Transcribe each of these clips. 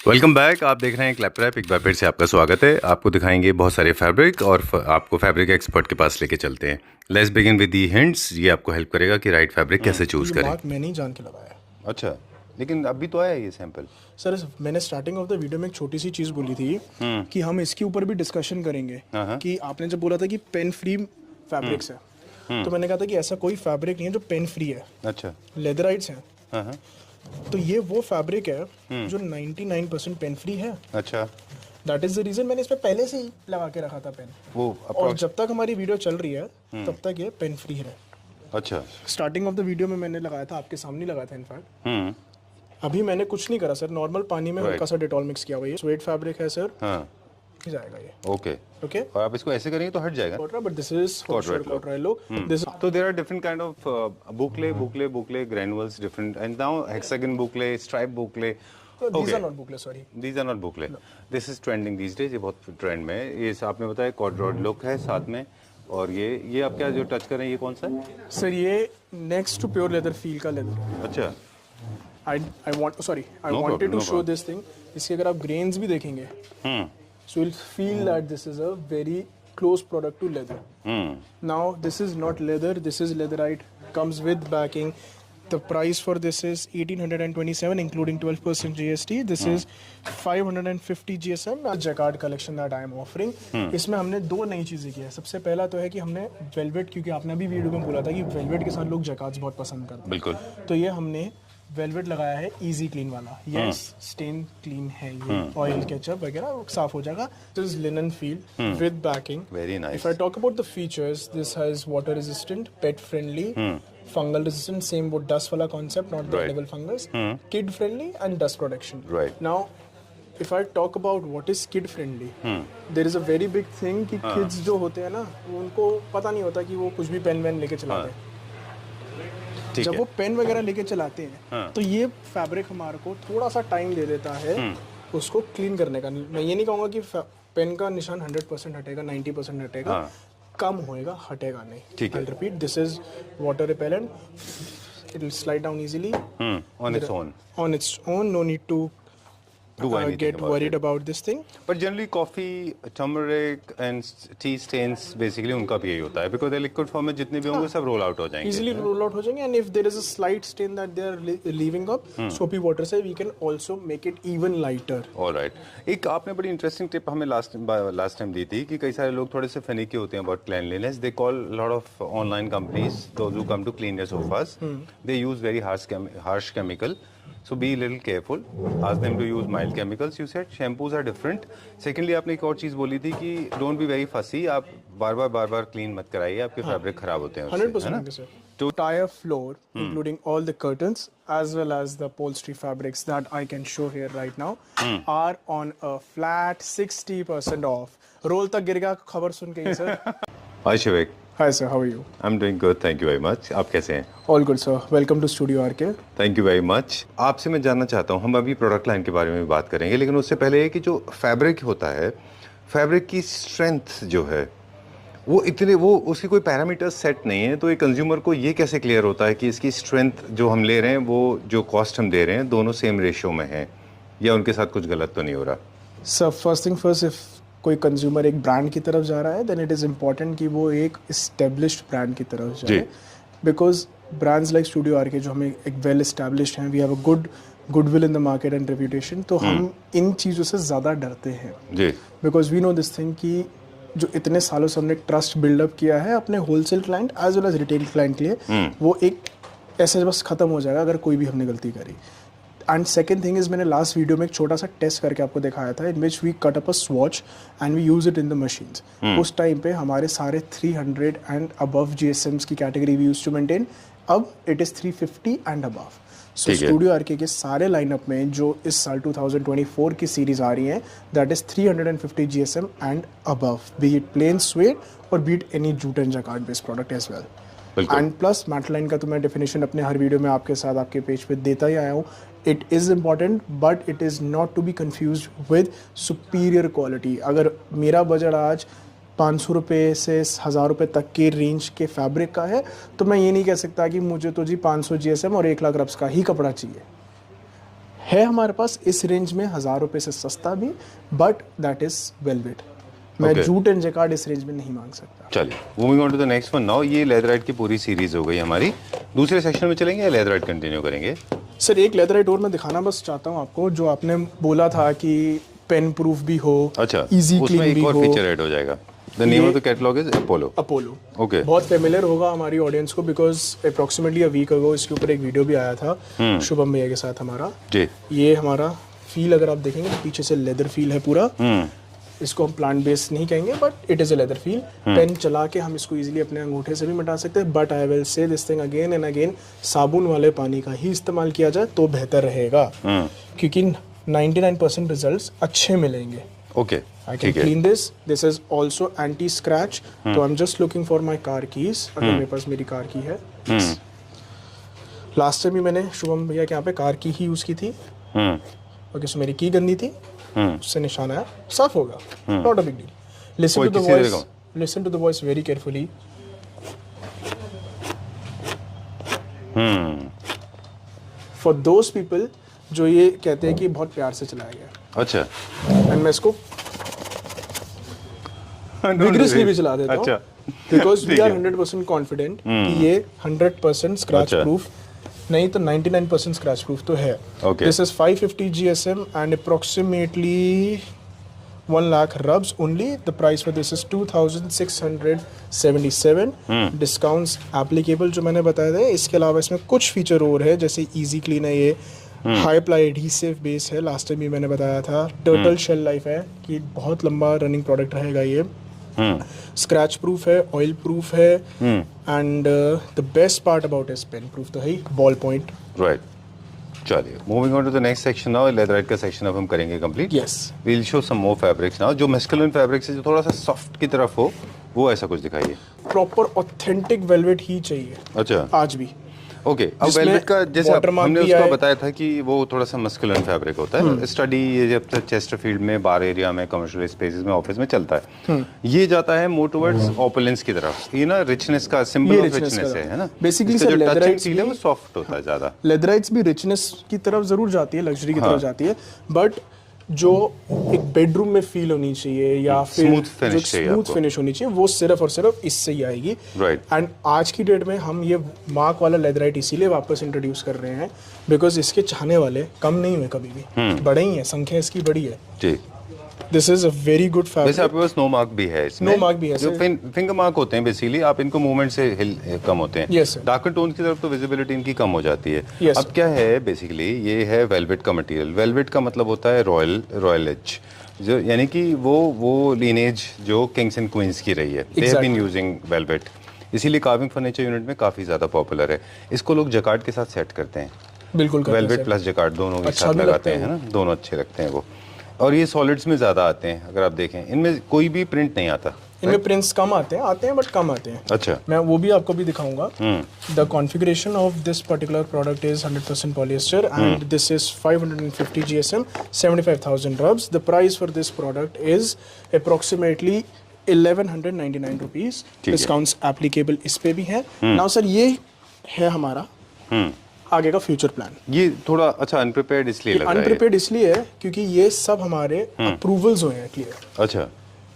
Welcome back. आप देख रहे हैं क्लैपट्रैप। एक बार फिर से आपका स्वागत है। आपको दिखाएंगे बहुत सारे फैब्रिक और आपको फैब्रिक एक्सपर्ट के पास लेके चलते हैं। Let's begin with the hints. ये आपको हेल्प करेगा कि राइट फैब्रिक कैसे चूज ये करें। मार्क मैंने ही जान के लगाया है। अच्छा, लेकिन अभी तो आया ये सैंपल। सर मैंने स्टार्टिंग ऑफ द वीडियो में एक छोटी सी चीज़ बोली थी कि हम इसके ऊपर भी डिस्कशन करेंगे कि आपने जब बोला था कि पेन फ्री फैब्रिक्स है, तो मैंने कहा था कि ऐसा कोई फैब्रिक नहीं है जो पेन फ्री है। अच्छा। लेदराइट्स हैं। हाँ। तो ये वो फैब्रिक है जो 99% पेन फ्री है। अच्छा। दैट इज द रीजन मैंने इस पे पहले से ही लगा के रखा था पेन। वो और जब तक हमारी वीडियो चल रही है तब तक ये पेन फ्री है। अच्छा। स्टार्टिंग ऑफ द वीडियो में मैंने लगाया था, आपके सामने लगाया था इनफैक्ट। हम्म। अभी मैंने कुछ नहीं करा सर, नॉर्मल पानी में हल्का सा डेटॉल मिक्स किया हुआ है। स्वेट फैब्रिक है सर। हाँ। जाएगा ये। ओके। ओके। और आप इसको ऐसे करेंगे तो हट जाएगा। But this is cordrite look. This तो there are different kind of boucle granules different and now hexagon boucle, stripe boucle. These are not boucle, sorry. These are not boucle. This is trending these days. ये बहुत trend में है। ये आपने बताया कॉर्डराइट look है साथ में। और ये आप क्या जो टच कर रहे हैं ये कौन सा है? सर ये next to pure leather feel का लेदर। अच्छा। I wanted to show this thing. इसके अगर आप ग्रेन्स भी देखेंगे so you'll feel that this is a very close product to leather. Now this is not leather, this is leatherite, comes with backing. The price for this is 1827 including 12% GST. This is 550 GSM. Jacquard collection that I am offering. इसमें हमने दो नई चीज़ें की है। सबसे पहला तो है कि हमने वेलवेट, क्योंकि आपने अभी वीडियो में बोला था कि वेलवेट के साथ लोग जैकार्ड्स बहुत पसंद करते हैं। बिल्कुल। तो ये हमने वेलवेट लगाया है इजी क्लीन वाला। यस, स्टेन क्लीन है ये। ऑयल केचप वगैरह साफ हो जाएगा। This is linen feel with backing. Very nice. If I talk about the features, this has water resistant, pet friendly, fungal resistant, same वो डस्ट वाला concept, not breedable fungus, kid friendly and dust protection. Right. Now if I talk about what is kid friendly, there is a very big thing कि kids जो होते हैं ना, उनको पता नहीं होता कि वो कुछ भी पेन वेन लेके चलाते हैं। जब वो पेन वगैरह लेके चलाते हैं तो ये फैब्रिक हमारे को थोड़ा सा टाइम दे देता है उसको क्लीन करने का। मैं ये नहीं कहूँगा कि पेन का निशान 100% हटेगा, 90% हटेगा, कम होएगा, हटेगा नहीं। I repeat, this is water repellent, it will slide down easily on its own, no need to get worried about this thing. But generally coffee, turmeric and tea stains basically उनका भी यही होता है because they liquid form में जितने भी होंगे सब roll out हो जाएंगे। Easily roll out हो जाएंगे, and if there is a slight stain that they are leaving up, soapy water से we can also make it even lighter. Alright. एक आपने बड़ी interesting tip हमें last time दी थी कि कई सारे लोग थोड़े से finicky होते हैं about cleanliness. They call a lot of online companies, those who come to clean their sofas, they use very harsh chemical. So be a little careful. Ask them to use mild chemicals. You said shampoos are different. Secondly, आपने एक और चीज़ बोली थी कि don't be very fussy. आप बार-बार clean मत कराइए, आपके फैब्रिक खराब होते हैं उससे, 100% sir. To entire floor, including all the curtains as well as the upholstery fabrics that I can show here right now, are on a flat 60% off. Role तक गिर गया खबर सुन के ही sir. Hi Shivik. Hi sir, how are you? I'm doing good. Thank you very much. आप कैसे हैं? All good sir. Welcome to Studio RK. Thank you very much. आपसे मैं जानना चाहता हूँ, हम अभी प्रोडक्ट लाइन के बारे में भी बात करेंगे, लेकिन उससे पहले ये कि जो फैब्रिक होता है, फैब्रिक की स्ट्रेंथ जो है वो उसकी कोई पैरामीटर सेट नहीं है। तो एक कंज्यूमर को ये कैसे क्लियर होता है कि इसकी स्ट्रेंथ जो हम ले रहे हैं वो जो कॉस्ट हम दे रहे हैं दोनों सेम रेशियो में है या उनके साथ कुछ गलत तो नहीं हो रहा? Sir first thing first, if कोई कंज्यूमर एक ब्रांड की तरफ जा रहा है देन इट इज़ इम्पॉर्टेंट कि वो एक इस्टेब्लिश्ड ब्रांड की तरफ जाए, because brands like Studio RK जो हमें एक वेल इस्टेब्लिश्ड हैं, we have a goodwill in the market and reputation, तो हम इन चीज़ों से ज़्यादा डरते हैं because we know this thing कि जो इतने सालों से हमने ट्रस्ट बिल्डअप किया है अपने wholesale client as well as retail client के लिए, वो एक ऐसे बस ख़त्म हो जाएगा अगर कोई भी हमने गलती करी। एंड सेकेंड थिंग इज़, मैंने लास्ट वीडियो में एक छोटा सा टेस्ट करके आपको दिखाया था in which we cut up a swatch and we use it in the machines. उस टाइम पे हमारे सारे 300 एंड अबव GSMs की category we use to maintain, अब it is 350 and above. So studio RK के सारे लाइनअप में जो इस साल 2024 की सीरीज आ रही है that is 350 GSM and above, be it plain sweat और be it any jute and jacquard based product as well. And plus मैटलाइन का तो मैं डेफिनेशन अपने हर वीडियो में आपके साथ आपके पेज पे देता ही आया हूँ। It is important but it is not to be confuse with superior quality. अगर मेरा बजट आज 500 रुपये से 1000 रुपये तक के रेंज के फैब्रिक का है तो मैं ये नहीं कह सकता कि मुझे तो जी 500 GSM और 1 लाख रब्स का ही कपड़ा चाहिए। है हमारे पास इस रेंज में 1000 रुपये से सस्ता भी, बट दैट इज वेलवेट। मैं Okay. जूट एंड जैकार्ड इस रेंज में नहीं मांग सकता। चलिए moving on to the next one now. ये लेदराइट की पूरी सीरीज हो गई हमारी। दूसरे सेक्शन में चलेंगे या लेदराइट कंटिन्यू करेंगे? सर एक लेदराइट और मैं दिखाना बस चाहता हूँ आपको, जो आपने बोला था कि पेन प्रूफ भी हो, अच्छा, इजी उसमें क्लीन एक भी और हो। फीचर ऐड हो जाएगा। The name of the catalogue is Apollo. Apollo okay, बहुत फेमिलियर होगा हमारी ऑडियंस को, because approximately a week ago इसके ऊपर एक वीडियो भी आया था शुभम भैया के साथ हमारा जी। ये हमारा फील अगर आप देखेंगे तो पीछे से लेदर फील है पूरा। इसको हम प्लांट बेस्ड नहीं कहेंगे, but it is a leather feel. Pen चला के हम इसको इजीली अपने अंगूठे से भी मिटा सकते हैं, बट आई विल से this thing again and again, साबुन वाले पानी का ही इस्तेमाल किया जाए तो बेहतर रहेगा, क्योंकि 99% रिजल्ट्स अच्छे मिलेंगे। ओके, I can ठीक है। clean this. This is also anti-scratch. तो I'm just looking for my car keys. अगर मेरे पास मेरी कार की है। लास्ट टाइम भी मैंने शुभम भैया के यहाँ पे कार की ही यूज़ की थी। ओके, सो मेरी की गंदी थी, उससे निशान आया, साफ होगा, not a big deal. Listen to the voice, listen to the voice very carefully. For those people जो ये कहते हैं कि बहुत प्यार से चलाया गया, अच्छा, एंड मैं इसको विग्रेसली भी चला देता हूँ, बिकॉज वी आर 100% कॉन्फिडेंट कि ये 100% स्क्रैच प्रूफ नहीं तो 99% स्क्रैच प्रूफ तो है। This is 550 GSM and approximately 1 lakh rubs only. The price for this is 2677. Discounts applicable जो मैंने बताया था। इसके अलावा इसमें कुछ फीचर और है, जैसे इजी क्लीन है, ये हाई प्लाई एडहेसिव बेस है, लास्ट टाइम भी मैंने बताया था। टर्टल शेल लाइफ है कि बहुत लंबा रनिंग प्रोडक्ट रहेगा ये। स्क्रैच प्रूफ है, ऑयल प्रूफ है, and the best part about is pen proof तो है ही, बॉल पॉइंट। राइट, चलिए moving on to the next section now. Leatherite का सेक्शन अब हम करेंगे कंप्लीट। Yes, we will show some more fabrics now. जो मस्कुलिन फैब्रिक्स है, जो थोड़ा सा सॉफ्ट की तरफ हो, वो ऐसा कुछ दिखाइए। प्रॉपर ऑथेंटिक वेलवेट ही चाहिए। अच्छा, आज भी ओके। अब वेलवेट का जैसे हमने उसको बताया था कि वो थोड़ा सा मस्कुलिन फैब्रिक होता है। स्टडी ये जब तक चेस्टरफील्ड में, बार एरिया में, कमर्शियल स्पेसेस में, ऑफिस में चलता है, ये जाता है मोर टुवर्ड्स ओपुलेंस की तरफ। ये ना रिचनेस का सिंबल ऑफ रिचनेस है ना। बेसिकली जो टचिंग फील है वो सॉफ्ट होता है ज्यादा। लेदराइट्स भी रिचनेस की तरफ जरूर जाती है, लग्जरी की तरफ जाती है, बट जो एक बेडरूम में फील होनी चाहिए या फिर स्मूथ फिनिश होनी चाहिए, वो सिर्फ और सिर्फ इससे ही आएगी। राइट। एंड आज की डेट में हम ये मार्क वाला लेदराइट इसीलिए वापस इंट्रोड्यूस कर रहे हैं बिकॉज इसके चाहने वाले कम नहीं हुए कभी भी, बड़े ही हैं, संख्या इसकी बड़ी है जी। This is a very good fabric. वैसे आपके पास नो मार्क भी है इसमें। नो मार्क भी है, जो फिंगर मार्क होते हैं बेसिकली, आप इनको मूवमेंट से कम होते हैं। Yes sir. डार्कर टोन की तरफ तो विजिबिलिटी इनकी कम हो जाती है। Yes, अब क्या है बेसिकली, ये है वेलवेट का मटेरियल। वेलवेट का मतलब होता है रॉयल एज, जो यानी कि वो लीनेज जो किंग्स एंड क्वींस की रही है। They have been using velvet, इसीलिए कार्विंग फर्नीचर यूनिट में काफी ज्यादा पॉपुलर है। इसको लोग जकार्ड के साथ सेट करते हैं। बिल्कुल, वेलवेट प्लस जकार्ड दोनों के साथ लगाते हैं, है ना, दोनों अच्छे लगते हैं वो। और ये सॉलिड्स में ज़्यादा आते हैं। अगर आप देखें इनमें कोई भी प्रिंट नहीं आता। इनमें प्रिंट्स कम आते हैं बट कम आते हैं। अच्छा, मैं वो भी आपको भी दिखाऊंगा। The configuration of this particular product is 100% polyester and this is 550 GSM, 75,000 rubs. The price for this product is approximately 1199 rupees. Discounts applicable इस पे भी है। नाउ सर ये है हमारा आगे का फ्यूचर प्लान। ये थोड़ा अच्छा अनप्रिपेयर्ड इसलिए लग रहा है। अनप्रिपेयर्ड इसलिए है क्योंकि ये सब हमारे अप्रूवल्स हुए हैं क्लियर। अच्छा,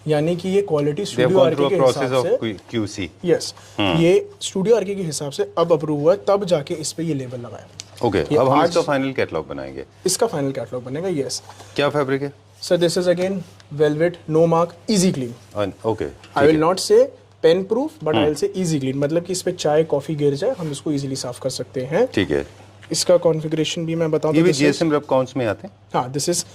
यानी कि ये क्वालिटी स्टूडियो आरके के हिसाब से QC। यस, ये स्टूडियो आरके के हिसाब से अब अप्रूव हुआ है, तब जाके इस पे ये लेबल लगाया। ओके, अब हम इसका फाइनल कैटलॉग बनाएंगे। इसका फाइनल कैटलॉग बनेगा। यस। क्या फैब्रिक है sir? This is again velvet, no mark, easy clean. Okay, I will not say pen proof but I will say easy clean, मतलब कि इस पे चाय कॉफी गिर जाए हम इसको इजीली साफ कर सकते हैं। ठीक है। इसका कॉन्फ़िगरेशन भी मैं बताऊं। ये भी GSM रब काउंट्स में आते हैं। हाँ, दिस इज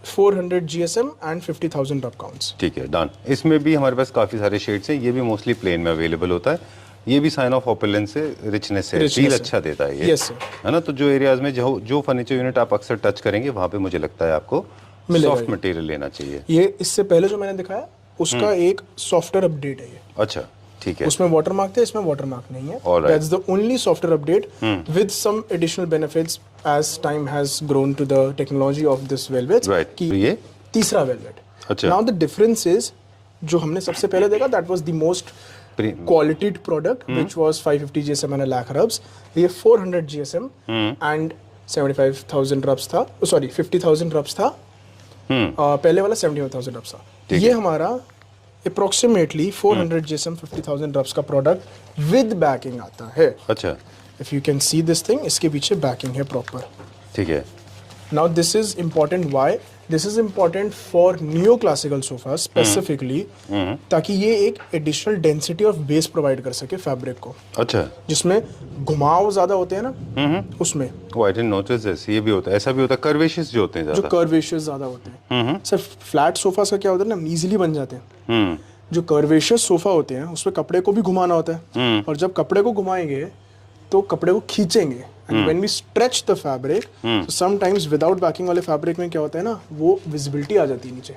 400 GSM एंड 50,000 रब काउंट्स। ठीक है, डन। इसमें भी हमारे पास काफी सारे शेड्स हैं। ये भी मोस्टली प्लेन में अवेलेबल होता है। ये भी साइन ऑफ ऑपुलेंस से, रिचनेस से, फील अच्छा देता है ये। Yes sir. है ना। तो जो एरियाज में जो फर्नीचर यूनिट आप अक्सर टच करेंगे, वहाँ पे मुझे लगता है आपको सॉफ्ट मटेरियल लेना चाहिए। ये इससे पहले जो मैंने दिखाया उसका एक सॉफ्टवेयर अपडेट है ये। अच्छा, ठीक है। उसमें वाटरमार्क थे, इसमें वाटरमार्क नहीं है। That's the only software update with some additional benefits as time has grown to the technology of this velvet. Right. कि ये तीसरा velvet. अच्छा। Now the difference is जो हमने सबसे पहले देखा that was the most quality product which was 550 GSM and a lakh rubs. ये 400 GSM and 75,000 रब्स था, सॉरी 50,000 रब्स था, पहले वाला 75,000 रब्स था। ठीक ये है। हमारा अप्रोक्सीमेटली 400 GSM 50,000 रब्स का प्रोडक्ट विद बैकिंग आता है। अच्छा, if you can see this thing, इसके पीछे बैकिंग है प्रॉपर। ठीक है। Now this is important, why this is important for neo classical sofa specifically, ताकि ये एक additional density of base provide कर सके फैब्रिक को, अच्छा, जिसमें घुमाव ज्यादा होते हैं ना, उसमें वो आई डिडंट नोटिस दिस, ये भी होता है, ऐसा भी होता है, कर्वेशंस जो होते हैं जो ज्यादा। कर्वेशियस ज्यादा होते हैं। सर फ्लैट सोफा का क्या होता है ना, इजीली बन जाते हैं। जो कर्वेशियस सोफा होते हैं उसमें कपड़े को भी घुमाना होता है, और जब कपड़े को घुमाएंगे तो कपड़े को खींचेंगे, and when we stretch the fabric, so sometimes without backing वाले फैब्रिक में क्या होता है ना, वो विजिबिलिटी आ जाती है नीचे,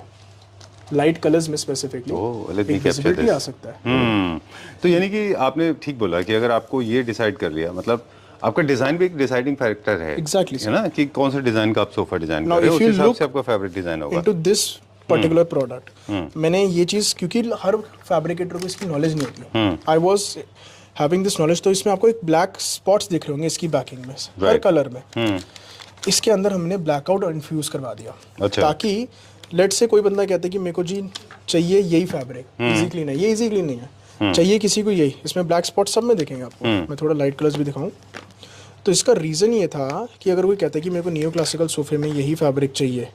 लाइट कलर्स में स्पेसिफिकली विजिबिलिटी आ सकता है। तो यानी कि आपने ठीक बोला कि अगर आपको ये डिसाइड कर लिया, मतलब आपका डिजाइन भी एक डिसाइडिंग फैक्टर है। Exactly, है ना, कि कौन सा डिजाइन का आप सोफा डिजाइन Now, कर रहे हो, if उस you हिसाब look से आपका फैब्रिक डिजाइन होगा। इनटू दिस पर्टिकुलर प्रोडक्ट, मैंने ये चीज, क्योंकि हर फैब्रिकेटर को इसकी नॉलेज नहीं होती, I was having this knowledge, तो इसमें आपको एक ब्लैक स्पॉट्स दिख रहे होंगे इसकी बैकिंग में, हर कलर में। इसके अंदर हमने ब्लैकआउट इन्फ्यूज करवा दिया, अच्छा। ताकि लेट से कोई बंदा कहता है कि मेरे को जी चाहिए यही फैब्रिक, इजी क्लीन है, ये इजी क्लीन नहीं है, चाहिए किसी को यही, इसमें ब्लैक स्पॉट सब में दिखेंगे आपको। मैं थोड़ा लाइट कलर्स भी दिखाऊं, तो इसका रीजन ये था कि अगर कोई कहता है कि मेरे को नियो क्लासिकल सोफे में यही फैब्रिक चाहिए,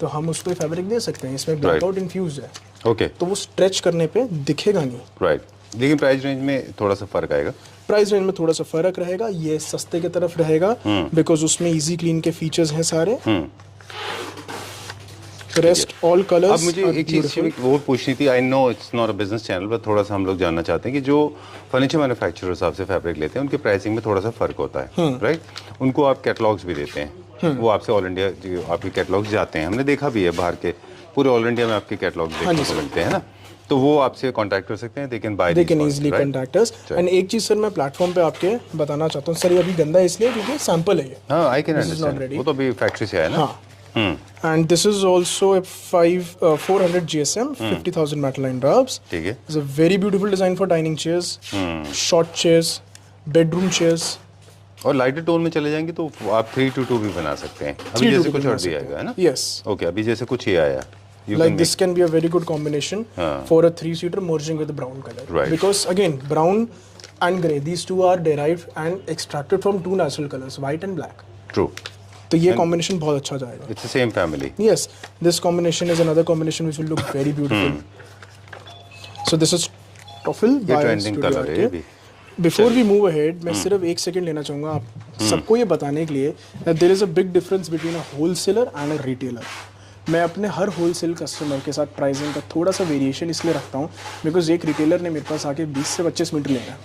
तो हम उसको फैब्रिक दे सकते हैं, इसमें ब्लैकआउट इन्फ्यूज है, ओके, तो वो स्ट्रेच करने पे दिखेगा नहीं। राइट। लेकिन प्राइस रेंज में थोड़ा सा फर्क आएगा। प्राइस रेंज में थोड़ा सा फर्क रहेगा, ये सस्ते की तरफ रहेगा, बिकॉज उसमें इजी क्लीन के फीचर्स हैं सारे। Rest all colours. अब मुझे एक चीज वो पूछनी थी, I know it's not a business channel, पर थोड़ा सा हम लोग जानना चाहते हैं कि जो फर्नीचर मैन्युफैक्चरर्स आपसे फैब्रिक लेते हैं उनके प्राइसिंग में थोड़ा सा फर्क होता है, राइट? उनको आप कैटलॉग्स भी देते हैं, वो आपसे ऑल इंडिया जो आपके कैटलॉग्स जाते हैं, हमने देखा भी है बाहर के, पूरे ऑल इंडिया में आपके कैटलॉग्स देखने को मिलते हैं ना, तो वो आपसे कांटेक्ट कर सकते हैं, they can easily contact us. And एक चीज सर मैं प्लेटफॉर्म पे आपके बताना चाहता हूँ सर, ये अभी गंदा है इसलिए क्योंकि सैंपल है ये। हाँ, आई कैन अंडरस्टैंड, वो तो अभी फैक्ट्री से आया ना। हाँ, and this is also a 400 GSM 50,000 metal line rubs. ठीक है। It's a very beautiful design for dining chairs, short chairs, bedroom chairs. और लाइटर टोन में चले जाएंगे तो आप 322 भी बना सकते हैं, अभी जैसे कुछ और दिया है ना। Yes. ओके, अभी जैसे कुछ ये आया, Like this can be a very good combination for a 3-seater merging with the brown color. Right. Because again, brown and grey, these two are derived and extracted from two natural colors, white and black. True, तो ये combination बहुत अच्छा जाएगा। It's the same family. Yes, this combination is another combination which will look very beautiful. So this is Toffel ये by trending Studio colour है ये RK. भी। Before we move ahead, मैं सिर्फ एक सेकंड लेना चाहूँगा आप सबको ये बताने के लिए there is a big difference between a wholesaler and a retailer. मैं अपने हर होलसेल कस्टमर के साथ प्राइसिंग का थोड़ा सा वेरिएशन इसलिए रखता हूँ बिकॉज एक रिटेलर ने मेरे पास आके 20 से 25 मीटर लेना है,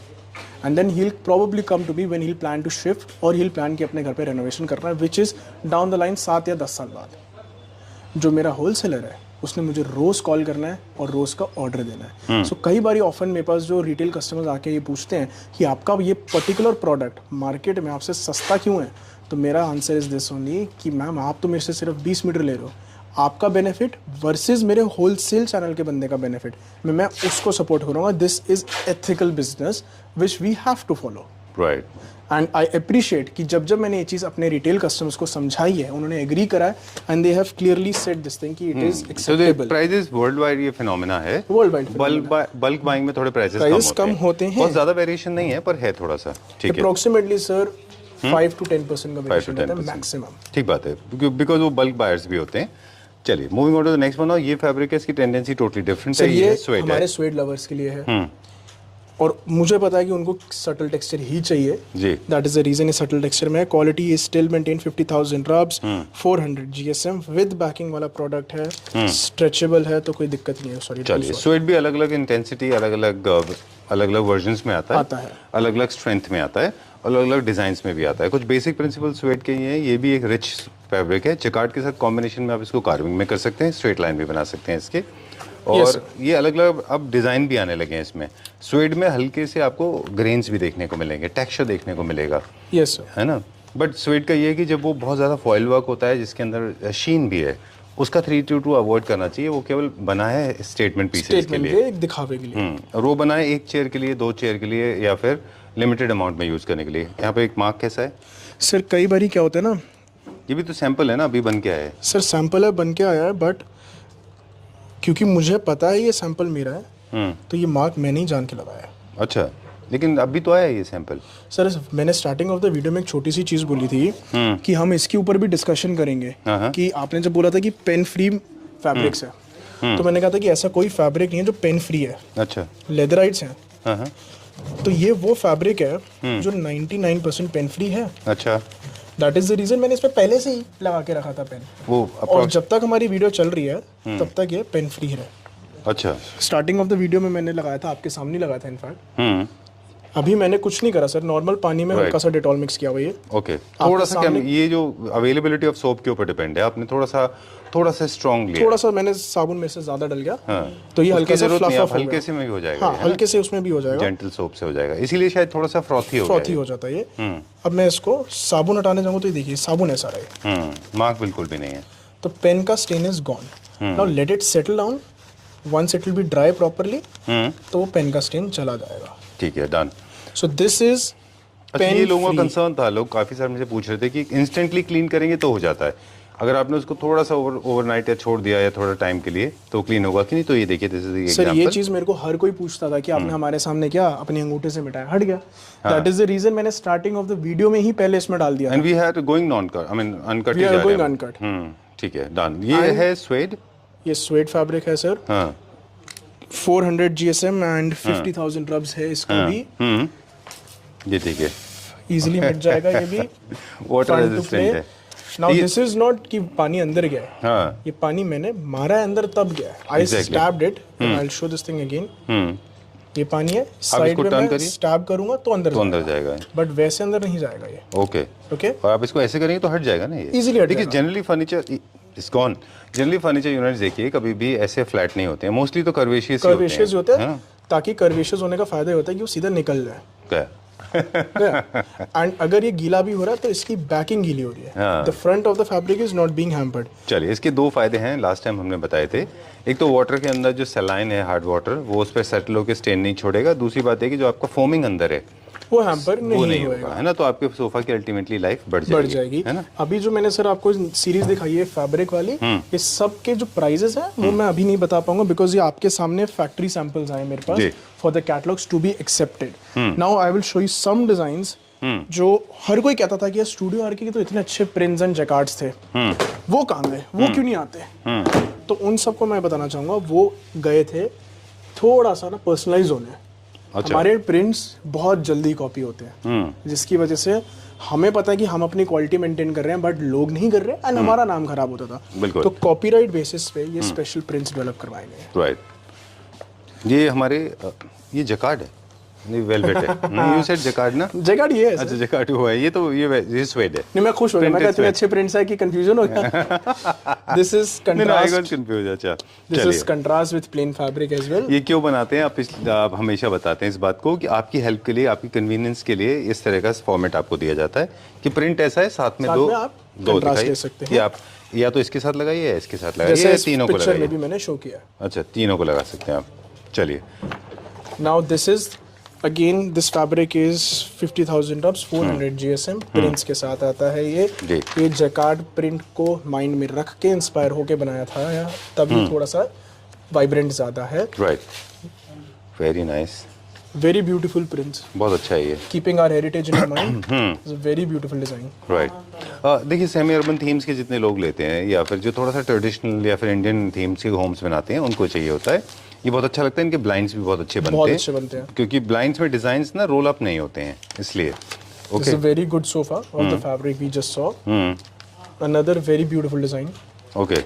and then he'll probably come to me when he'll plan to shift और he'll plan कि अपने घर पे रेनोवेशन करना है, which is down the line 7 या 10 साल बाद। जो मेरा होलसेलर है उसने मुझे रोज़ कॉल करना है और रोज़ का ऑर्डर देना है। सो कई बार ऑफन मेरे पास जो रिटेल कस्टमर्स आके ये पूछते हैं कि आपका ये पर्टिकुलर प्रोडक्ट मार्केट में आपसे सस्ता क्यों है, तो मेरा आंसर इज़ दिस ओनली कि मैम आप तो मेरे से सिर्फ 20 मीटर ले रहे हो, आपका बेनिफिट वर्सेस मेरे होलसेल चैनल के बंदे का बेनिफिट, मैं उसको सपोर्ट करूँगा। This is ethical business which we have to follow, right. And I appreciate कि जब मैंने ये चीज़ अपने रिटेल कस्टमर्स को समझाई है, उन्होंने एग्री करा है and they have clearly said this thing कि it is so the acceptable. Prices world wide ये फिनोमेना है, वर्ल्ड वाइड बल्क बाइंग में थोड़े प्राइसेस कम होते हैं, बहुत ज्यादा वेरिएशन नहीं है पर है थोड़ा सा, ठीक है। अप्रोक्सीमेटली सर 5 to 10% का वेरिएशन होता है मैक्सिमम। ठीक बात है, बिकॉज वो बल्क बायर्स भी होते हैं। चलिए moving on to the next one. ये फैब्रिक है, इसकी टेंडेंसी टोटली डिफरेंट है, ये स्वेट है, हमारे स्वेट लवर्स के लिए है और मुझे पता है कि उनको सटल टेक्सचर ही चाहिए जी। दैट इज द रीजन ये सटल टेक्सचर में है। Quality is still maintain 50,000 rubs, 400 GSM with banking वाला प्रोडक्ट है, स्ट्रेचेबल है तो कोई दिक्कत नहीं है। सॉरी, चलिए स्वेट भी अलग अलग इंटेंसिटी, अलग अलग वर्जन्स में आता है, अलग अलग स्ट्रेंथ में आता है, अलग अलग डिजाइन में भी आता है। कुछ बेसिक प्रिंसिपल स्वेट के ही हैं। ये भी एक रिच फैब्रिक है, जकार्ड के साथ कॉम्बिनेशन में आप इसको कार्विंग में कर सकते हैं, स्ट्रेट लाइन भी बना सकते हैं इसके, और ये अलग अलग अब डिज़ाइन भी आने लगे हैं इसमें। स्वेट में हल्के से आपको ग्रेन्स भी देखने को मिलेंगे, टेक्सचर देखने को मिलेगा, यस है ना। बट स्वेट का ये है कि जब वो बहुत ज़्यादा फॉइल वर्क होता है जिसके अंदर शीन भी है, उसका 322 अवॉइड करना चाहिए। वो केवल बना है स्टेटमेंट पीसेस के लिए, एक दिखावे के लिए, और वो बना है एक चेयर के लिए, 2 चेयर के लिए, या फिर लिमिटेड अमाउंट में यूज़ करने के लिए। यहाँ पे एक मार्क कैसा है? सर कई बारी क्या होता है ना, ये भी तो सैंपल है ना, अभी बन के आया है। सर सैंपल है, बन के आया है, बट क्योंकि मुझे पता है ये सैंपल मेरा है, तो ये मार्क मैंने ही जान के लगाया है। अच्छा, लेकिन अभी तो आया है ये सैंपल। सर मैंने स्टार्टिंग ऑफ द वीडियो में एक छोटी सी चीज़ बोली थी कि हम इसके ऊपर भी डिस्कशन करेंगे, कि आपने जब बोला था कि पेन फ्री फैब्रिक्स है, तो मैंने कहा था कि ऐसा कोई फैब्रिक नहीं है जो पेन फ्री है। अच्छा, लेदराइट्स हैं। तो ये वो फैब्रिक है जो 99% पेन फ्री है। अच्छा, दैट इज द रीजन मैंने इसमें पहले से ही लगा के रखा था पेन, वो और जब तक हमारी वीडियो चल रही है तब तक ये पेन फ्री है। अच्छा, स्टार्टिंग ऑफ द वीडियो में मैंने लगाया था, आपके सामने लगाया था इनफैक्ट। अभी मैंने कुछ नहीं करा सर, नॉर्मल पानी में हल्का सा डेटॉल मिक्स किया हुआ ये। ओके, थोड़ा सा क्या, ये जो अवेलेबिलिटी ऑफ सोप के ऊपर डिपेंड है, आपने थोड़ा सा स्ट्रॉन्ग लिया, थोड़ा सा मैंने साबुन में से ज्यादा डल गया, तो ये हल्का सा फ्लफ ऑफ हो हल्के गया। से में भी हो जाएगा। हाँ, हल्के से उसमें भी हो जाएगा, जेंटल सोप से हो जाएगा, इसीलिए शायद थोड़ा सा फ्रॉथी हो जाता है ये। अब मैं इसको साबुन हटाने जाऊंगा तो ये देखिए साबुन ऐसा रहे, मार्क बिल्कुल भी नहीं है। तो पेन का stain is gone. Now let it settle down, once it will be dry properly, तो वो पेन का स्टेन चला जाएगा। ठीक है, डन। सो दिस इज अच्छा, ये लोगों का कंसर्न था, लोग काफी सारे मुझे पूछ रहे थे कि इंस्टेंटली क्लीन करेंगे तो हो जाता है, अगर आपने उसको थोड़ा सा ओवरनाइट या छोड़ दिया या थोड़ा टाइम के लिए तो क्लीन होगा कि नहीं। तो ये देखिए, दिस इज सर ये चीज मेरे को हर कोई पूछता था कि आपने हमारे सामने क्या अपने अंगूठे से मिटाया, हट गया। दैट इज द रीजन मैंने स्टार्टिंग ऑफ द वीडियो में ही पहले इसमें डाल दिया। And we had going non cut, I mean uncut, we are going uncut. ठीक है, डन। ये है स्वेड, ये स्वेड फैब्रिक है सर। हाँ, 400 GSM एंड 50,000 रब्स है इसका भी। ये ठीक है, इजीली मिट जाएगा ये भी। वाटर रेजिस्टेंट है। नाउ दिस इज नॉट कि पानी अंदर गया है, हाँ, ये पानी मैंने मारा है अंदर तब गया है। I stabbed it, I will show this thing again. ये पानी है, साइड में मैं स्टैब करूंगा तो अंदर जाएगा, बट वैसे अंदर नहीं जाएगा ये। ओके, ओके, और आप इसको ऐसे करेंगे तो हट जाएगा ना ये इजीली हट देखिए, जाएगा। Generally furniture is gone. Generally furniture units देखिए कभी भी ऐसे फ्लैट नहीं होते हैं, मोस्टली तो कर्वेशियस होते हैं, ताकि कर्वेशियस होने का फायदा होता है कि वो सीधा निकल जाए। क्या? एंड अगर ये गीला भी हो रहा है तो इसकी बैकिंग गीली हो रही है, the front of the fabric is not being hampered. चलिए, इसके दो फायदे हैं, लास्ट टाइम हमने बताए थे। एक तो वाटर के अंदर जो सलाइन है, हार्ड वाटर, वो उस पर सेटल होकर स्टेन नहीं छोड़ेगा। दूसरी बात है कि जो आपका फोमिंग अंदर है वो हैम्पर नहीं होगा, है ना, तो आपके सोफा की अल्टीमेटली लाइफ बढ़ जाएगी, है ना। अभी जो मैंने सर आपको सीरीज दिखाई है फैब्रिक वाली, ये सब के जो प्राइजेस हैं वो मैं अभी नहीं बता पाऊंगा, बिकॉज ये आपके सामने फैक्ट्री सैंपल्स आए मेरे पास for the catalogues to be accepted. Now I will show you some designs जो हर कोई कहता था कि स्टूडियो आरके के तो इतने अच्छे प्रिंट्स एंड जैकार्ड्स थे, वो कहाँ गए, वो क्यों नहीं आते। तो उन सबको मैं बताना चाहूंगा, वो गए थे थोड़ा सा ना पर्सनलाइज होने। अच्छा। हमारे प्रिंट्स बहुत जल्दी कॉपी होते हैं, जिसकी वजह से हमें पता है कि हम अपनी क्वालिटी मेंटेन कर रहे हैं, बट लोग नहीं कर रहे एंड हमारा नाम खराब होता था। तो कॉपीराइट बेसिस पे ये स्पेशल प्रिंट्स डेवलप करवाए गए। राइट, ये हमारे ये जकार्ड है, नहीं वेलवेट है, नहीं यू सेड जकार्ड ना, जकार्ड ये है। अच्छा, जकार्ड हुआ है, ये तो ये स्वेड है। नहीं, मैं खुश हो गया, मैं कहता हूं इतने अच्छे प्रिंट्स है कि कंफ्यूजन हो गया। This is contrast, confuse. अच्छा, this is contrast with plain fabric as well. ये क्यों बनाते हैं आप हमेशा बताते हैं इस बात को कि आपकी हेल्प के लिए, आपकी कन्वीनियंस के लिए इस तरह का फॉर्मेट आपको दिया जाता है कि प्रिंट ऐसा है, साथ में दो दिखाई सकते हैं, आप या तो इसके साथ लगाइए या इसके साथ लगाइए, या तीनों को लगाइए। भी मैंने शो किया। अच्छा, तीनों को लगा सकते हैं आप। चलिए, now this is again this fabric is 50,000 rubs, 400 GSM prints के साथ आता है ये जैकार्ड प्रिंट को माइंड में रख के इंस्पायर होके बनाया था, या तभी थोड़ा सा वाइब्रेंट ज्यादा है। Right, very nice, very beautiful prints, बहुत अच्छा है ये, keeping our heritage in mind. It's a very beautiful design. Right, देखिए सेमी अर्बन थीम्स के जितने लोग लेते हैं, या फिर जो थोड़ा सा ट्रेडिशनल या फिर इंडियन थीम्स के होम्स बनाते हैं, उनको चाहिए होता है। ये बहुत अच्छा लगता है, इनके ब्लाइंड्स भी बहुत अच्छे बनते हैं, क्योंकि ब्लाइंड्स में डिजाइन्स ना रोल अप नहीं होते हैं, इसलिए। This is a very good sofa of the fabric we just saw. Another very beautiful design. Okay.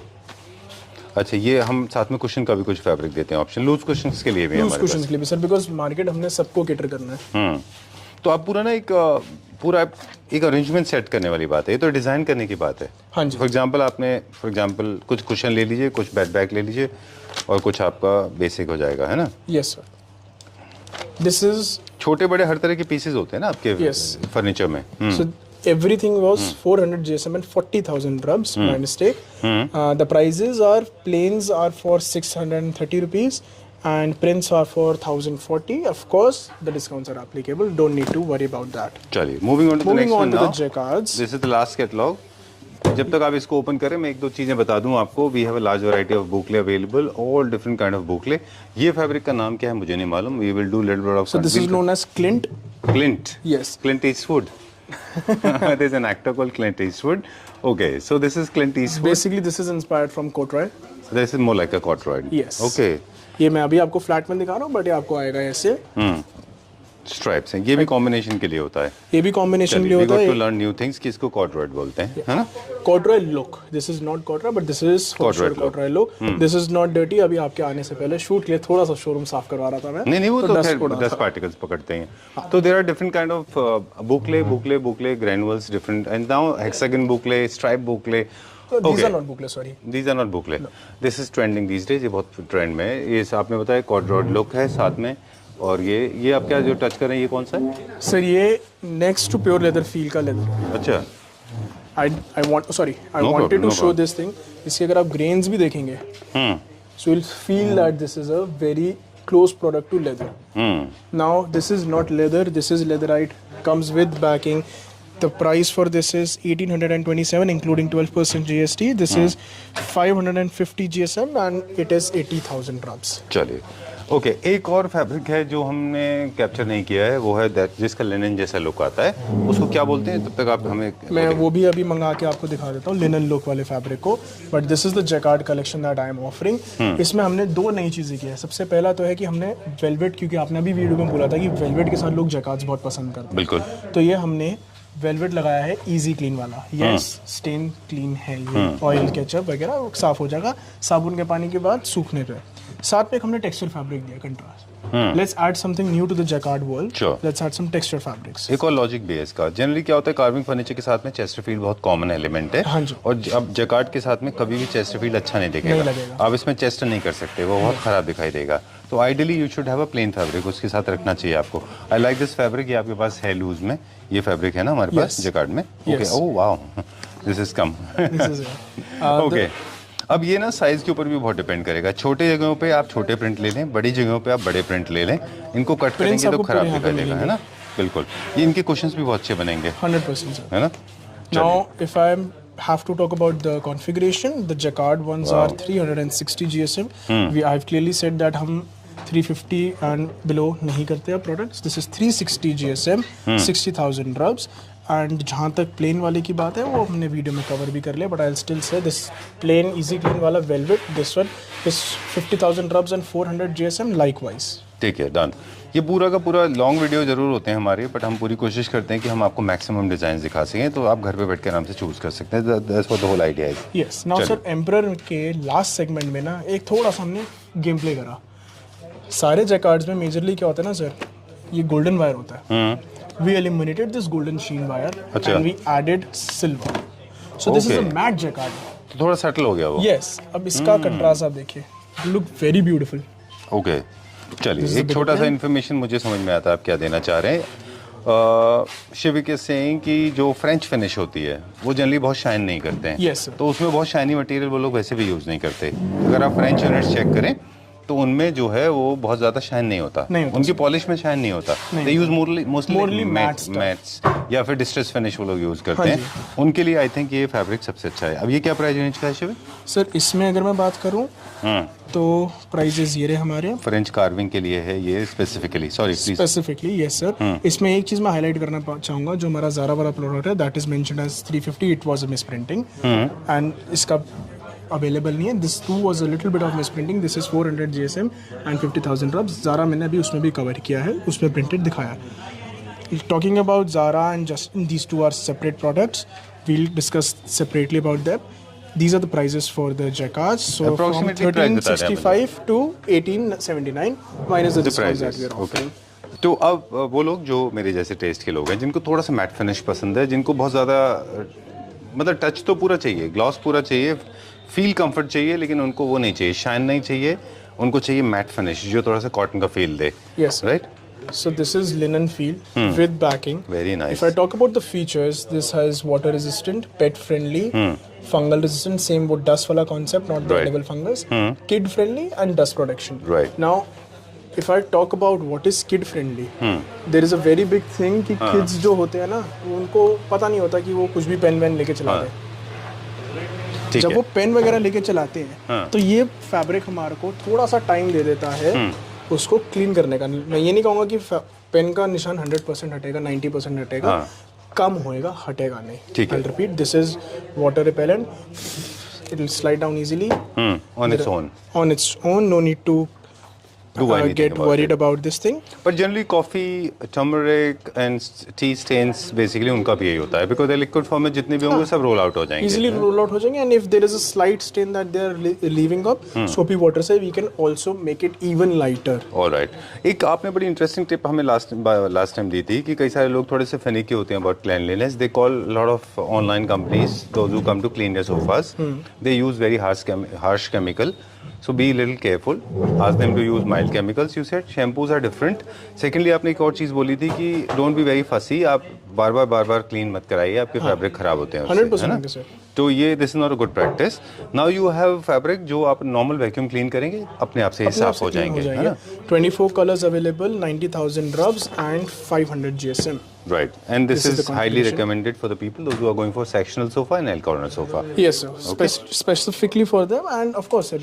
अच्छा, ये हम साथ में कुशन का भी कुछ फैब्रिक देते हैं ऑप्शन, लूज कुशंस के लिए भी, लूज कुशंस के लिए भी सर, बिकॉज मार्केट हमने सबको कैटर करना है। तो आप पूरा ना एक अरेंजमेंट सेट करने वाली बात है, ये तो डिजाइन करने की बात है। हाँ जी। फॉर एग्जांपल कुछ कुशन ले लीजिए, कुछ बेड बैग ले लीजिए, और कुछ आपका बेसिक हो जाएगा, है ना। यस सर, दिस इज छोटे बड़े हर तरह के पीसेस होते हैं ना आपके फर्नीचर में। So everything was 400 GSM and 40,000 rubs. My mistake. The prices are planes are for 630 rupees and prints are for 1040. Of course, the discounts are applicable. Don't need to worry about that. चलिए, moving on to the Moving next on one to the now. jacquards. This is the last catalogue. जब तक आप इसको open करें, मैं एक दो चीजें बता दूं आपको। We have a large variety of boucle available, all different kind of boucle. ये फैब्रिक का नाम क्या है मुझे नहीं मालूम। We will do little bit of So this is known as Clint. Clint. Yes. Clint Eastwood. There's an actor called Clint Eastwood. Okay, so this is Clint Eastwood. Basically, this is inspired from corduroy. This is more like a corduroy. Yes. Okay. ये मैं अभी आपको flat में दिखा रहा हूँ, but ये आपको आएगा ऐसे। स्ट्राइप्स हैं, ये भी कॉम्बिनेशन के लिए होता है। ये भी कॉम्बिनेशन के लिए होता टू है। लर्न न्यू थिंग्स कि इसको corduroy बोलते हैं, है ना? corduroy look. This is not corduroy, but this is for Corduroy sure look. corduroy look. This is not dirty. अभी आपके आने से पहले शूट के लिए थोड़ा सा शोरूम साफ करवा रहा था मैं। नहीं वो तो dust खैर उड़ा था। 10 पार्टिकल्स पकड़ते हैं। तो there are different kind of boucle granules different, and now hexagon boucle, stripe boucle. These are not boucle, sorry. These are not boucle. This is trending these days, ये बहुत ट्रेंड में है। ये आपने बताया corduroy लुक है साथ में, और ये आप क्या जो टच कर रहे हैं, ये कौन सा है? सर ये next to pure leather feel का लेदर। अच्छा, I No wanted problem, to no show problem. this thing. इसके अगर आप ग्रेन्स भी देखेंगे, so you'll feel that this is a very close product to leather. Now this is not leather, this is leatherite, comes with backing. The price for this is 1827 including 12% GST. This is 550 GSM and it is 80,000 drams. चलिए। Okay, एक और fabric है जो हमने capture नहीं किया है, वो है that जिसका लिनन जैसा लुक आता है। उसको क्या बोलते हैं? तब तक आप हमें मैं वो भी अभी मंगा के आपको दिखा देता हूँ, लिनन लुक वाले फैब्रिक को। But this is the jacquard collection that I am offering. इसमें हमने दो नई चीज़ें की है। सबसे पहला तो है कि हमने वेलवेट, क्योंकि आपने अभी वीडियो में बोला था कि वेलवेट के साथ लोग जैकार्ड्स बहुत पसंद करते हैं। बिल्कुल। तो ये हमने वेलवेट लगाया है इजी क्लीन वाला। यस, स्टेन क्लीन है ये, ऑयल केचप वगैरह साफ हो जाएगा साबुन के पानी के बाद सूखने पे। साथ में एक हमने टेक्सचर फैब्रिक दिया contrast. Let's add something new to the jacquard world. Sure. Let's add some texture fabrics. एक और लॉजिक भी है इसका। जनरली क्या होता है, कार्विंग फर्नीचर के साथ में चेस्टरफील्ड बहुत कॉमन एलिमेंट है। हाँ जी। और अब जैकार्ड के साथ में कभी भी चेस्टरफील्ड अच्छा नहीं नहीं लगेगा। दिखेगा। आप इसमें चेस्टर नहीं कर सकते, वो बहुत खराब दिखाई देगा। तो ideally you should have a plane fabric, उसके साथ रखना चाहिए आपको। आई लाइक दिस फैब्रिक। ये आपके पास है लूज में, ये फैब्रिक है ना हमारे पास जैकार्ड में। Okay, oh wow, this is come. Okay, अब ये ना साइज के ऊपर भी बहुत डिपेंड करेगा। छोटे जगहों पे आप छोटे प्रिंट ले लें, बड़ी जगहों पे आप बड़े प्रिंट ले लें। इनको कट करेंगे तो खराब दिखाई देगा, है ना? बिल्कुल। ये इनके कुशन्स भी बहुत अच्छे बनेंगे, 100% sir. है ना? Now, if I have to talk about the configuration, the jacquard ones are 360 GSM. I've clearly said that हम 350 and below नहीं करते हैं products. This is 360 GSM, 60,000 drams. And जहाँ तक प्लेन वाले की बात है वो हमने वीडियो में कवर भी कर लिया, but I still say this plain easy clean वाला velvet, this one is 50,000 drums and 400 GSM likewise. ठीक है, डन। ये पूरा का पूरा लॉन्ग वीडियो जरूर होते हैं हमारे, बट हम पूरी कोशिश करते हैं कि हम आपको मैक्सिमम डिजाइन दिखा सकें, तो आप घर पे बैठ के आराम से चूज कर सकते हैं। That's what the whole idea is. Yes. Now sir, Emperor के लास्ट सेगमेंट में ना एक थोड़ा सा हमने गेम प्ले करा। सारे जैकार्ड्स में मेजरली क्या होता है ना सर, ये गोल्डन वायर होता है। We eliminated this golden sheen wire and we added silver. So this is a matte jacquard. तो थोड़ा सेटल हो गया वो। Yes. अब इसका कंट्रास्ट आप देखिए, look very beautiful. ओके, चलिए एक छोटा सा इन्फॉर्मेशन मुझे समझ में आता है आप क्या देना चाह रहे हैं। शिविक इज सेइंग कि जो फ्रेंच फिनिश होती है वो जनरली बहुत शाइन नहीं करते हैं। Yes, sir. तो उसमें बहुत शाइनी मटेरियल वो लोग वैसे भी यूज नहीं करते। अगर आप फ्रेंच यूनिट्स चेक करें तो उनमें जो है वो बहुत ज्यादा शाइन नहीं होता, उनकी पॉलिश में शाइन नहीं होता। दे यूज मोस्टली मैट्स या फिर डिस्ट्रेस फिनिश वो लोग यूज करते हैं। उनके लिए आई थिंक ये फैब्रिक सबसे अच्छा है। अब ये क्या प्राइस रेंज का है शिव? सर इसमें अगर मैं बात करूं तो प्राइजेस ये रहे हमारे फ्रेंच कार्विंग के लिए है ये specifically. Sorry please. Specifically yes sir. इसमें एक चीज मैं हाईलाइट करना चाहूंगा, जो हमारा ज़ारा वाला प्रोडक्ट है that is mentioned as 350, it was a misprinting and इसका अवेलेबल नहीं है। This too was a little bit of misprinting. This is 400 GSM and 50,000 drums. Zara मैंने अभी उसमें भी कवर किया है, उसमें प्रिंटेड दिखाया है। Talking about Zara and just these two are separate products, we'll discuss separately about that. These are the prices for the jacquards. So from 1365 to 1879 minus the discounts that we are offering. तो अब वो लोग जो मेरे जैसे test के लोग हैं, जिनको थोड़ा सा मैट फिनिश पसंद है, जिनको बहुत ज़्यादा मतलब टच तो पूरा चाहिए, ग्लॉस पूरा चाहिए, फील कंफर्ट चाहिए, लेकिन उनको वो नहीं चाहिए, शाइन नहीं चाहिए, उनको चाहिए मैट फिनिश जो थोड़ा सा कॉटन का feel they. Yes. Right? So this is linen feel with backing. Very nice. If I talk about the features, this has water resistant, pet friendly, fungal resistant, same with dust wala concept, not the Right. edible fungus, kid friendly and dust protection. Right. Now, if I talk about what is kid friendly, there is a very big thing कि kids जो होते हैं ना, उनको पता नहीं होता कि वो कुछ भी पेन वेन लेके चला दे। ठीक जब है। वो पेन वगैरह लेके चलाते हैं तो ये फैब्रिक हमारे को थोड़ा सा टाइम दे देता है उसको क्लीन करने का। मैं ये नहीं कहूँगा कि पेन का निशान 100% हटेगा, 90% हटेगा, कम होएगा, हटेगा नहीं। ठीक है। I'll repeat, this is water repellent, it will slide down easily On its own. on its own, no need to Do anything get about worried it. about this thing. But generally coffee, turmeric and tea stains basically उनका भी यही होता है because the liquid form में जितने भी होंगे सब roll out हो जाएंगे। Easily roll out हो जाएंगे, and if there is a slight stain that they are leaving up, soapy water से we can also make it even lighter. Alright. एक आपने बड़ी इंटरेस्टिंग टिप हमें लास्ट टाइम दी थी कि कई सारे लोग थोड़े से फनिकी होते हैं about cleanliness. They call a lot of online companies, those who come to clean their sofas, they use very harsh chemical. So be a little careful. Ask them to use mild chemicals. You said shampoos are different. Secondly, आपने एक और चीज़ बोली थी कि don't be very fussy. आप बार बार clean मत कराइए, आपके फैब्रिक खराब होते हैं उससे, 100% है ना? होंगे सर। तो ये this is not a good practice. Now you have fabric जो आप नॉर्मल वैक्यूम क्लीन करेंगे अपने आप से ही साफ हो जाएंगे, है ना? 24 colors available, 90,000 rubs and 500 GSM. Right. And this This is is the highly configuration. recommended for the people those who are going for sectional sofa and L corner sofa. Yes sir, specifically for them, and of course sir,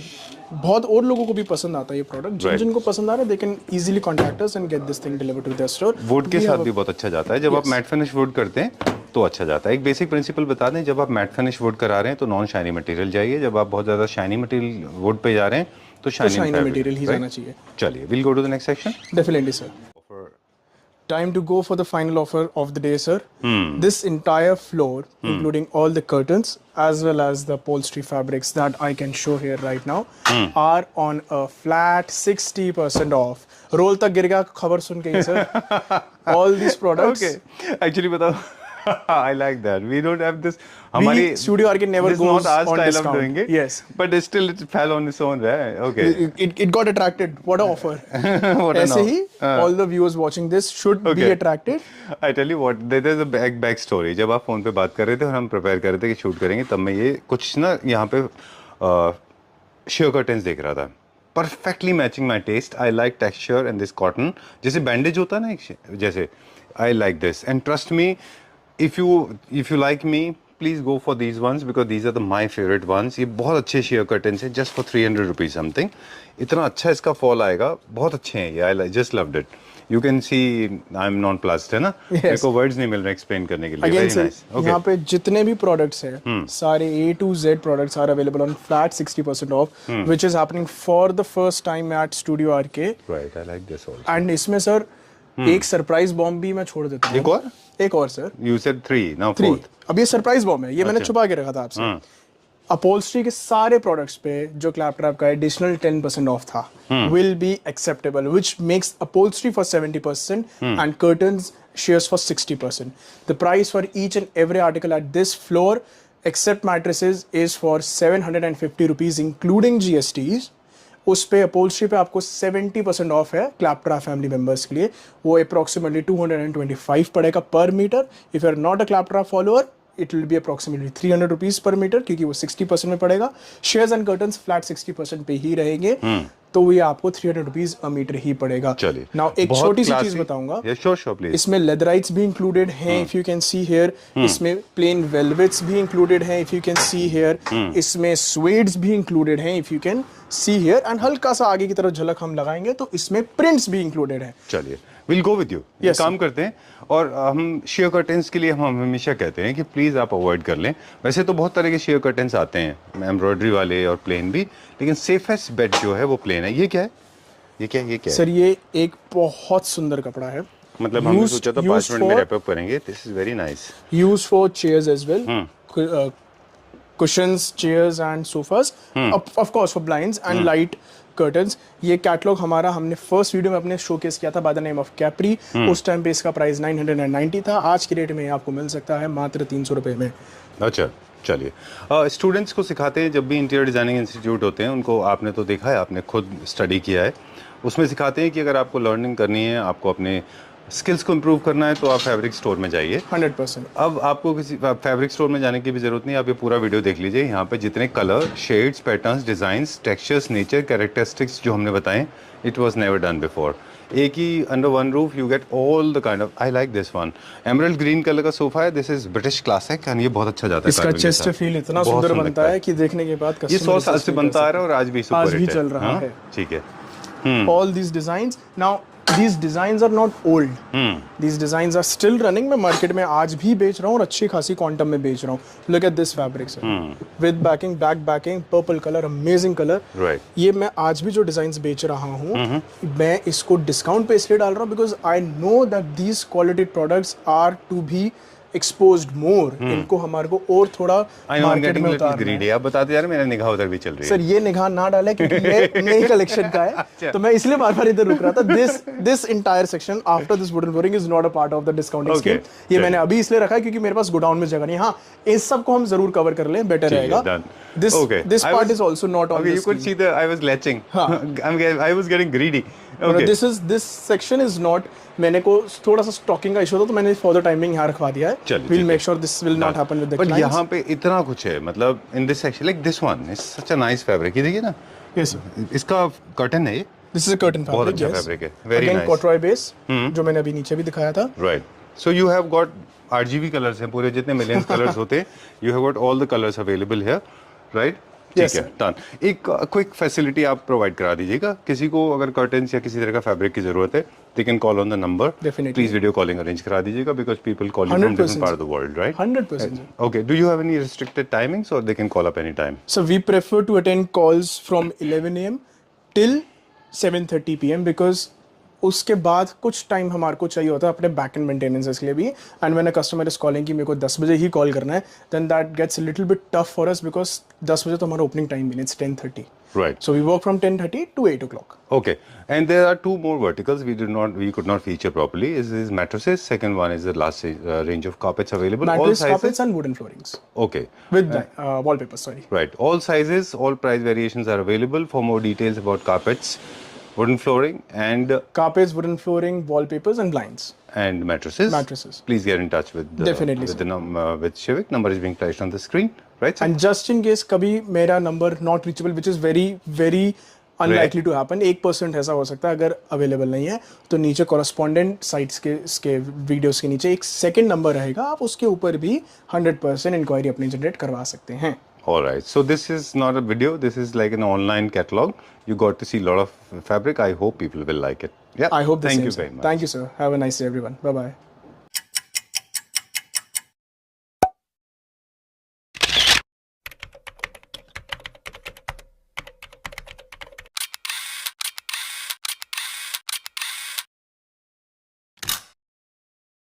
बहुत और लोगों को भी पसंद आता है ये product. Right. जिनको पसंद आ रहा है they can easily contact us and get this thing delivered to their store. Would के We साथ have भी बहुत अच्छा जाता है। जब आप मैट फिनिश वुड करते हैं तो अच्छा जाता है। एक बेसिक प्रिंसिपल बता दें, जब आप मैट फिनिश वुड करा रहे हैं तो नॉन शाइनी मटेरियल जाइए। जब आप बहुत ज़्यादा शाइनी मटेरियल वुड पे जा रहे हैं तो shiny material ही जाना चाहिए। चलिए, we'll go to the next section. Definitely sir. Time to go for the final offer of the day, sir. This entire floor, including all the curtains as well as the upholstery fabrics that I can show here right now, are on a flat 60% off. Roll तक गिर गया खबर सुन के ही sir. All these products. Okay. Actually बताओ, I like that. We don't have this. हमारी Studio RK never this is goes not our on style discount. of doing it. Yes. But still it fell on its own, right? Okay. It got attracted. What an offer. What a ऐसे now. He all the viewers watching this should be Okay. attracted. I tell you what, there is a back story. जब आप phone पे बात कर रहे थे और हम प्रिपेयर कर रहे थे कि शूट करेंगे, तब मैं ये कुछ ना यहाँ पे शेयर कर्टेंस देख रहा था। Perfectly matching my taste. I like texture and this cotton. जैसे बैंडेज होता है ना एक जैसे, I like this. And trust me, if you like me, please go for these ones because these are my favorite ones. ये बहुत अच्छे share curtains हैं, just for 300 rupees something. इतना अच्छा इसका फॉल आएगा, बहुत अच्छे हैं ये। I just loved it. You can see I'm nonplussed, है ना? मेरे को वर्ड्स नहीं मिल रहे एक्सप्लेन करने के लिए। Again Very sir, nice. Okay. यहाँ पे जितने भी products हैं, सारे A to Z products are available on flat 60% off, which is happening for the first time at Studio RK. Right, I like this also. And इसमें sir एक surprise bomb भी मैं छोड़ देता हूँ। एक और सर। You said 3, now 4. 3। अब ये सरप्राइज बॉम्ब है, ये मैंने छुपा के रखा था आपसे। अपहोल्स्ट्री के सारे प्रोडक्ट्स पे जो क्लैपट्रैप का एडिशनल 10% ऑफ था will be acceptable, which makes upholstery for 70% and curtains shares for 60%. The price for each and every article at this floor except mattresses is for 750 rupees including GSTs. उस पे upholstery पे आपको 70% of है क्लैपट्रैप family members के लिए। वो approximately 225 पड़ेगा per metre. If you are not a claptrap follower, it will be approximately 300 rupees per metre, क्योंकि वो 60% में पड़ेगा। शेयर्स एंड कर्टन्स फ्लैट 60% पे ही रहेंगे, तो ये आपको 300 रुपीज अ मीटर ही पड़ेगा। चलिए, नाउ एक बहुत छोटी सी classy. चीज बताऊंगा। Yeah, sure, please. इसमें लेदराइट्स भी इंक्लूडेड हैं, if you can see here. इसमें प्लेन वेलवेट्स भी इंक्लूडेड हैं, if you can see here. इसमें स्वेड्स भी इंक्लूडेड हैं, if you can see here. And हल्का सा आगे की तरफ झलक हम लगाएंगे तो इसमें प्रिंट्स भी इंक्लूडेड हैं। चलिए, will go with you. Yes, काम करते हैं, और हम शेयर कर्टेंस के लिए हम हमेशा कहते हैं कि प्लीज़ आप अवॉइड कर लें। वैसे तो बहुत तरह के शेयर कर्टेंस आते हैं, एम्ब्रॉयडरी वाले और प्लेन भी, लेकिन सेफेस्ट बेट जो है वो प्लेन है। ये क्या है? ये क्या है? सर ये एक बहुत सुंदर कपड़ा है। मतलब हमने सोचा था 5 मिनट में रैप अप करेंगे। This is very nice. Use for chairs as well, cushions, chairs and sofas, of course for blinds and light curtains. ये कैटलॉग हमारा हमने फर्स्ट वीडियो में अपने शोकेस किया था by the name of Capri. उस टाइम पे इसका प्राइस 990 था। आज की रेट में आपको मिल सकता है मात्र 300 रुपए में। अच्छा, चलिए, स्टूडेंट्स को सिखाते हैं जब भी इंटीरियर डिजाइनिंग इंस्टीट्यूट होते हैं, उनको आपने तो देखा है, आपने खुद स्टडी किया है, उसमें सिखाते हैं कि अगर आपको लर्निंग करनी है, आपको अपने स्किल्स को इम्प्रूव करना है तो आप फैब्रिक स्टोर में जाइए। 100%। अब आपको किसी फैब्रिक स्टोर में जाने की भी ज़रूरत नहीं, आप ये पूरा वीडियो देख लीजिए। यहाँ पे जितने colour, shades, patterns, designs, textures, nature, characteristics जो हमने बताएं, it was never done before. एक ही under one roof you get all the kind of, I like this one, emerald green colour का सोफा है, this is British classic and ये बहुत अच्छा जाता है। इसका चेस्ट फील इतना सुंदर बनता है कि देखने के बाद ये 100 साल से बनता आ रहा है और आज भी चल रहा है। ठीक है। All these designs now, these designs are not old. These designs are still running. मैं मार्केट में आज भी बेच रहा हूँ और अच्छी खासी क्वांटम में बेच रहा हूँ। Look at this fabric sir. With backing, back backing, purple color, amazing color. Right. ये मैं आज भी जो डिजाइन्स बेच रहा हूँ, मैं इसको डिस्काउंट पे इसलिए डाल रहा हूँ because I know that these quality products are to be exposed more. इनको हमारे को और थोड़ा मार्केट में उतारना है। आप बताते यार, मेरा निगाह उधर भी चल रही है। सर ये निगाह ना डाले क्योंकि ये नई कलेक्शन का है, तो मैं इसलिए बार-बार इधर रुक रहा था। This entire section after this wooden flooring is not a part of the discounting scheme. ये मैंने अभी इसलिए रखा है क्योंकि मेरे पास गोडाउन में जगह नहीं है। हाँ, इस सब को हम जरूर कवर कर लें, बेटर रहेगा। This part is also not on this. You could see the I was latching. I was getting greedy. Okay. This section is not. मैंने को थोड़ा सा स्टॉकिंग का इशू था तो मैंने फॉर द टाइमिंग यहाँ रखवा दिया है। We'll make sure this will not happen with the clients. But यहाँ पे इतना कुछ है, मतलब in this section like this one is such a nice fabric. ये देखिए ना। Yes sir. इसका कर्टन है ये। This is a curtain fabric. बहुत अच्छा फैब्रिक है। Very Again, nice. corduroy base, जो मैंने अभी नीचे भी दिखाया था। Right. So you have got RGB colors हैं, पूरे जितने मिलियन कलर्स होते हैं, you have got all the colors available here, right? ठीक है, डन। एक क्विक फैसिलिटी आप प्रोवाइड करा दीजिएगा, किसी को अगर कर्टन्स या किसी तरह का फैब्रिक की जरूरत है, they can call on the number. Definitely. Please video calling arrange करा दीजिएगा because people call you from different part of the world, right? 100%. Okay. Do you have any restricted timings or they can call up anytime? So we prefer to attend calls from 11 a.m. till 7:30 p.m. because उसके बाद कुछ time हमारे को चाहिए होता है अपने back and maintenance के लिए भी। And when a customer is calling कि मेरे को 10 बजे ही कॉल करना है, then that gets a little bit tough for us because 10 बजे तो हमारा ओपनिंग टाइम भी, it's 10:30. Right. So we work from 10:30 to 8 o'clock. Okay. And there are two more verticals we could not feature properly. Is mattresses. Second one is the last range of carpets available. Mattress, carpets and wooden floorings. Okay. With wallpapers, sorry. Right. All sizes, all price variations are available. For more details about carpets, wooden flooring and carpets, wooden flooring, wallpapers and blinds and mattresses. Please get in touch with definitely with Shivik. Number is being flashed on the screen, right? And just in case कभी मेरा number not reachable, which is very very unlikely to happen, 1% ऐसा हो सकता है अगर available नहीं है, तो नीचे कॉरेस्पॉन्डेंट साइट्स के वीडियोस के नीचे एक सेकंड नंबर रहेगा, आप उसके ऊपर भी 100% इंक्वायरी अपनी जनरेट करवा सकते हैं। All right. So this is not a video. This is like an online catalog. You got to see a lot of fabric. I hope people will like it. Yeah. I hope the Thank same, you sir. very much. Thank you, sir. Have a nice day, everyone. Bye bye.